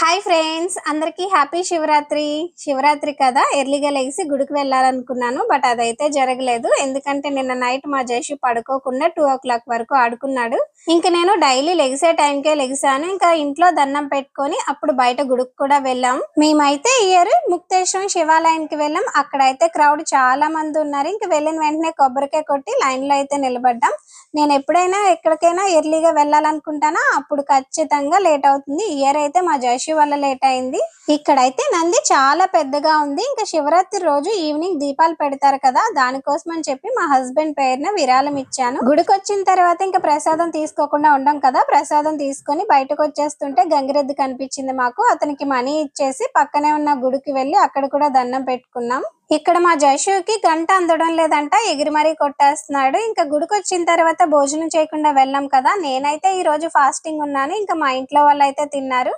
Hi friends, అందరికీ happy Shivaratri. Shivaratri కదా, ఎర్లీగా లెగిసి గుడికి వెళ్ళాలనుకున్నాను. బట్ అదైతే జరగలేదు. ఎందుకంటే నిన్న నైట్ మా జేషు పడుకోకుండా 2 o'clock వరకు ఆడుకున్నాడు. ఇంక నేను డైలీ లెగిసే టైంకే లెగిసాను. ఇంకా ఇంట్లో దండం పెట్టుకొని అప్పుడు బయట గుడికి కూడా వెళ్ళాం. మేమైతే ఇయర్ ముక్తేశ్వరం శివాలయానికి వెళ్ళాం. అక్కడైతే క్రౌడ్ చాలా మంది ఉన్నారు. ఇంక వెళ్ళిన వెంటనే కొబ్బరికాయ కొట్టి లైన్ లో అయితే నిలబడ్డాం. నేను ఎప్పుడైనా ఎక్కడికైనా ఎర్లీగా వెళ్ళాలనుకుంటానా అప్పుడు ఖచ్చితంగా లేట్ అవుతుంది. ఇయర్ అయితే మా జేషు వల్ల లేట్ అయింది. ఇక్కడైతే నంది చాలా పెద్దగా ఉంది. ఇంకా శివరాత్రి రోజు ఈవినింగ్ దీపాలు పెడతారు కదా, దానికోసం అని చెప్పి మా హస్బెండ్ పేరున విరాళం ఇచ్చాను. గుడికి వచ్చిన తర్వాత ఇంకా ప్రసాదం తీసుకోకుండా ఉండం కదా, ప్రసాదం తీసుకొని బయటకు వచ్చేస్తుంటే గంగిరెద్దు కనిపించింది మాకు. అతనికి మనీ ఇచ్చేసి పక్కనే ఉన్న గుడికి వెళ్ళి అక్కడ కూడా దండం పెట్టుకున్నాం. ఇక్కడ మా జేషుకి గంట అందడం లేదంట, ఎగిరి మరీ కొట్టేస్తున్నాడు. ఇంకా గుడికి వచ్చిన తర్వాత భోజనం చేయకుండా వెళ్ళాం కదా. నేనైతే ఈ రోజు ఫాస్టింగ్ ఉన్నాను. ఇంకా మా ఇంట్లో వాళ్ళు అయితే తిన్నారు.